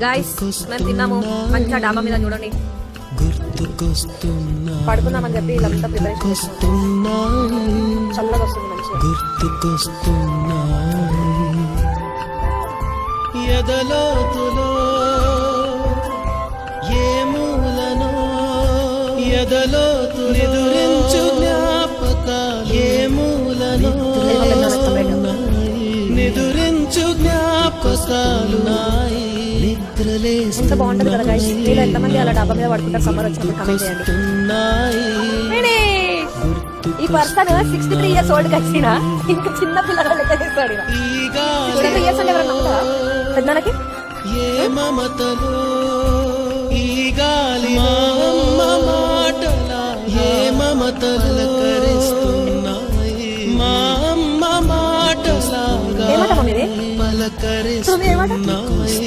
Guys మేము తిన్నాము మంచిగా డాబా మీద చూడండి పడుకుందామని చెప్పి ఇదంతా ప్రిపరేషన్ చేస్తున్నాం. చల్లగా వస్తుంది మంచిగా. ఎదలోతులో ఏ మూలనో ఎదలోతు నిదురించు జ్ఞాపకాలు ఏ మూలనో నిదురించు జ్ఞాపకాలు ఎంత బాగుంటది కదా గైస్. మీరు ఎంతమంది అలా డాబా మీద పడుకుంటారు సమ్మర్ వచ్చినప్పుడు కమెంట్ చేయండి. ఈ పర్సన్ 63 years ఓల్డ్ వచ్చిన ఇంకా చిన్న పిల్లల లెక్క చేస్తాడు. 63 years అంటే ఎవరైనా నమ్ముతారా పెద్దలకి? ఏ మమతలో ఈ గాలి మాటలా ఏ మమతలు కరిస్తున్నాయి మా అమ్మ మాటలాగా ఏమాట మమ్మీ పలకరిస్తున్నాయి.